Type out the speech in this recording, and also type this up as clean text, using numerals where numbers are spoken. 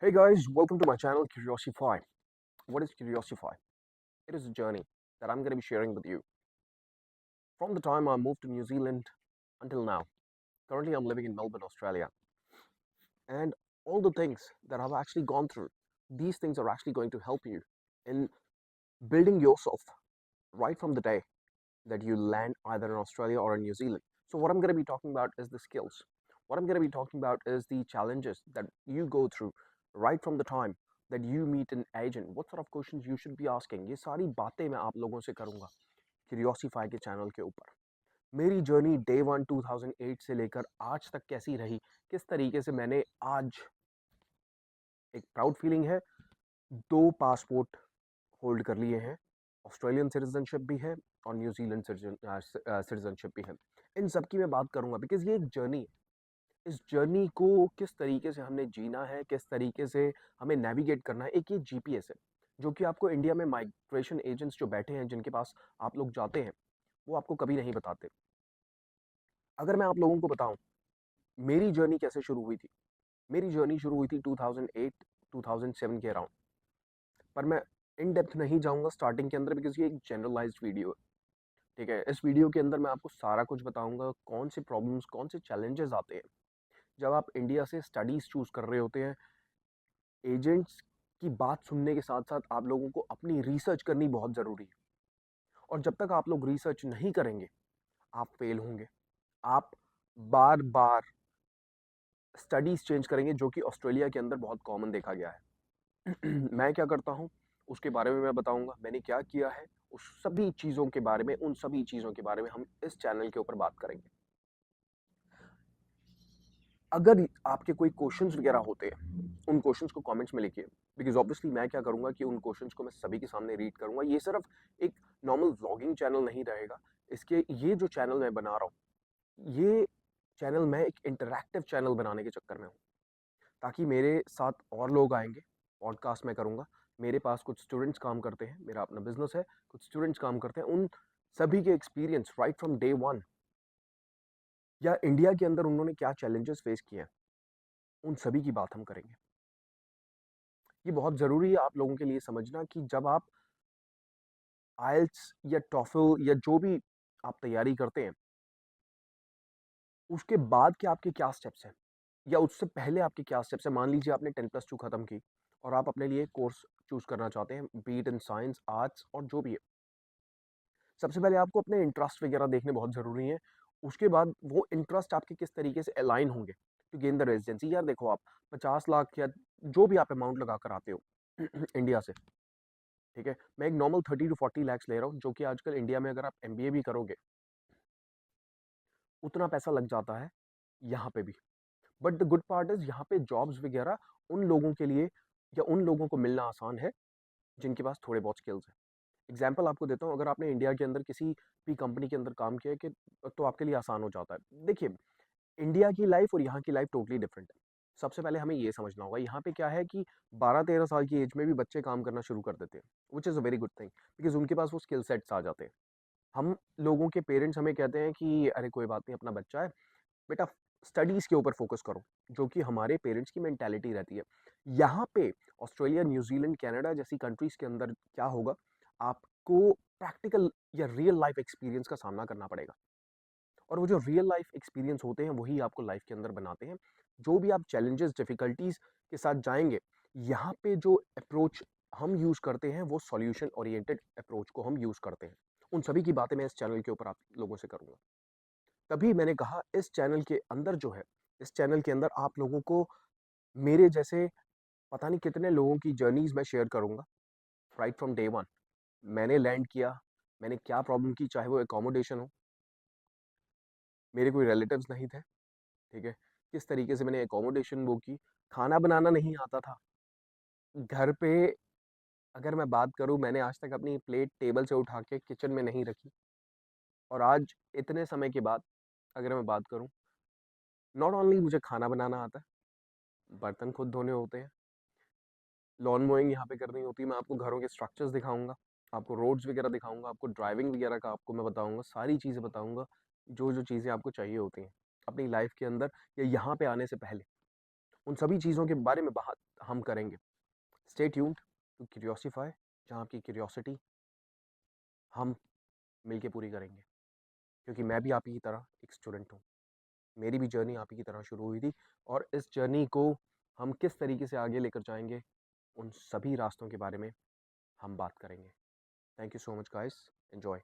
Hey guys, welcome to my channel Curiosify. What is Curiosify? It is a journey that I'm going to be sharing with you from the time I moved to New Zealand until now. Currently, I'm living in Melbourne, Australia, and all the things that I've actually gone through, these things are actually going to help you in building yourself right from the day that you land either in Australia or in New Zealand. So, what I'm going to be talking about is the skills. What I'm going to be talking about is the challenges that you go through right from the time that you meet an agent. What sort of questions you should be asking. ये सारी बातें मैं आप लोगों से करूँगा क्यूरियोसिफाई के channel के ऊपर. मेरी जर्नी डे वन 2008 से लेकर आज तक कैसी रही, किस तरीके से मैंने आज एक प्राउड फीलिंग है, दो पासपोर्ट होल्ड कर लिए हैं, ऑस्ट्रेलियन सिटीजनशिप भी है और न्यूजीलैंड सिटीजनशिप भी है. इन सब की मैं बात करूंगा बिकॉज ये एक जर्नी है. इस जर्नी को किस तरीके से हमने जीना है, किस तरीके से हमें नेविगेट करना है. एक ये जीपीएस है जो कि आपको इंडिया में माइग्रेशन एजेंट्स जो बैठे हैं जिनके पास आप लोग जाते हैं वो आपको कभी नहीं बताते. अगर मैं आप लोगों को बताऊं मेरी जर्नी कैसे शुरू हुई थी. मेरी जर्नी शुरू हुई थी 2008 2007 के अराउंड. पर मैं इन डेप्थ नहीं जाऊंगा स्टार्टिंग के अंदर बिकॉज ये एक जनरलाइज्ड वीडियो है. ठीक है, इस वीडियो के अंदर मैं आपको सारा कुछ बताऊंगा, कौन से प्रॉब्लम्स, कौन से चैलेंजेस आते हैं जब आप इंडिया से स्टडीज़ चूज़ कर रहे होते हैं. एजेंट्स की बात सुनने के साथ साथ आप लोगों को अपनी रिसर्च करनी बहुत ज़रूरी है. और जब तक आप लोग रिसर्च नहीं करेंगे आप फेल होंगे. आप बार बार स्टडीज़ चेंज करेंगे जो कि ऑस्ट्रेलिया के अंदर बहुत कॉमन देखा गया है. मैं क्या करता हूँ उसके बारे में मैं बताऊंगा, मैंने क्या किया है उस सभी चीज़ों के बारे में, उन सभी चीज़ों के बारे में हम इस चैनल के ऊपर बात करेंगे. अगर आपके कोई क्वेश्चंस वगैरह होते हैं उन क्वेश्चंस को कमेंट्स में लिखिए बिकॉज ऑब्वियसली मैं क्या करूंगा कि उन क्वेश्चंस को मैं सभी के सामने रीड करूंगा. ये सिर्फ एक नॉर्मल व्लॉगिंग चैनल नहीं रहेगा. इसके ये जो चैनल मैं बना रहा हूँ ये चैनल मैं एक इंटरैक्टिव चैनल बनाने के चक्कर में हूँ ताकि मेरे साथ और लोग आएंगे. पॉडकास्ट मैं करूँगा, मेरे पास कुछ स्टूडेंट्स काम करते हैं, मेरा अपना बिजनेस है, कुछ स्टूडेंट्स काम करते हैं, उन सभी के experience right from day one या इंडिया के अंदर उन्होंने क्या चैलेंजेस फेस किए हैं उन सभी की बात हम करेंगे. ये बहुत ज़रूरी है आप लोगों के लिए समझना कि जब आप आइल्स या टॉफल या जो भी आप तैयारी करते हैं उसके बाद के आपके क्या स्टेप्स हैं या उससे पहले आपके क्या स्टेप्स हैं. मान लीजिए आपने 10+2 ख़त्म की और आप अपने लिए कोर्स चूज़ करना चाहते हैं, B it in science, arts और जो भी है. सबसे पहले आपको अपने इंटरेस्ट वगैरह देखने बहुत ज़रूरी है. उसके बाद वो इंटरेस्ट आपके किस तरीके से अलाइन होंगे टू गेन द रेजिडेंसी. यार देखो, आप 50 लाख या जो भी आप अमाउंट लगा कर आते हो इंडिया से, ठीक है, मैं एक नॉर्मल 30 to 40 lakhs ले रहा हूँ जो कि आजकल इंडिया में अगर आप एमबीए भी करोगे उतना पैसा लग जाता है यहाँ पे भी. But the good part is यहाँ पे जॉब्स वगैरह उन लोगों के लिए या उन लोगों को मिलना आसान है जिनके पास थोड़े बहुत स्किल्स हैं. एग्जाम्पल आपको देता हूँ, अगर आपने इंडिया के अंदर किसी भी कंपनी के अंदर काम किया है कि तो आपके लिए आसान हो जाता है. देखिए, इंडिया की लाइफ और यहाँ की लाइफ टोटली डिफरेंट है. सबसे पहले हमें ये समझना होगा यहाँ पे क्या है कि 12-13 साल की एज में भी बच्चे काम करना शुरू कर देते हैं, which is a very good thing because उनके पास वो स्किल सेट्स आ जाते हैं. हम लोगों के पेरेंट्स हमें कहते हैं कि अरे कोई बात नहीं, अपना बच्चा है, बेटा स्टडीज़ के ऊपर फोकस करो, जो कि हमारे पेरेंट्स की मेंटालिटी रहती है. यहाँ पे ऑस्ट्रेलिया, न्यूजीलैंड, कनाडा जैसी कंट्रीज़ के अंदर क्या होगा, आपको प्रैक्टिकल या रियल लाइफ एक्सपीरियंस का सामना करना पड़ेगा. और वो जो रियल लाइफ एक्सपीरियंस होते हैं वही आपको लाइफ के अंदर बनाते हैं. जो भी आप चैलेंजेस, डिफ़िकल्टीज़ के साथ जाएँगे, यहाँ पे जो अप्रोच हम यूज़ करते हैं वो सॉल्यूशन ओरिएंटेड अप्रोच को हम यूज़ करते हैं. उन सभी की बातें मैं इस चैनल के ऊपर आप लोगों से करूँगा. तभी मैंने कहा इस चैनल के अंदर जो है, इस चैनल के अंदर आप लोगों को मेरे जैसे पता नहीं कितने लोगों की जर्नीज़ मैं शेयर करूँगा राइट फ्रॉम डे वन. मैंने लैंड किया, मैंने क्या प्रॉब्लम की, चाहे वो अकोमोडेशन हो, मेरे कोई रिलेटिव्स नहीं थे, ठीक है, किस तरीके से मैंने अकोमोडेशन वो की, खाना बनाना नहीं आता था. घर पे अगर मैं बात करूँ, मैंने आज तक अपनी प्लेट टेबल से उठा के किचन में नहीं रखी. और आज इतने समय के बाद अगर मैं बात करूँ, नॉट ओनली मुझे खाना बनाना आता है, बर्तन खुद धोने होते हैं, लॉन मोइंग यहाँ पे करनी होती है, मैं आपको घरों के स्ट्रक्चर्स दिखाऊँगा, आपको रोड्स वगैरह दिखाऊँगा, आपको ड्राइविंग वगैरह का आपको मैं बताऊँगा, सारी चीज़ें बताऊँगा, जो-जो चीज़ें आपको चाहिए होती हैं अपनी लाइफ़ के अंदर या यहाँ पे आने से पहले. उन सभी चीज़ों के बारे में बात हम करेंगे। स्टे ट्यून्ड टू क्यूरियोसिफाई, जहाँ आपकी क्यूरियोसिटी हम मिलके पूरी करेंगे, क्योंकि मैं भी आप ही की तरह एक स्टूडेंट हूँ। मेरी भी जर्नी आप ही की तरह शुरू हुई थी, और इस जर्नी को हम किस तरीके से आगे लेकर जाएंगे, उन सभी रास्तों के बारे में हम बात करेंगे। Thank you so much guys, enjoy.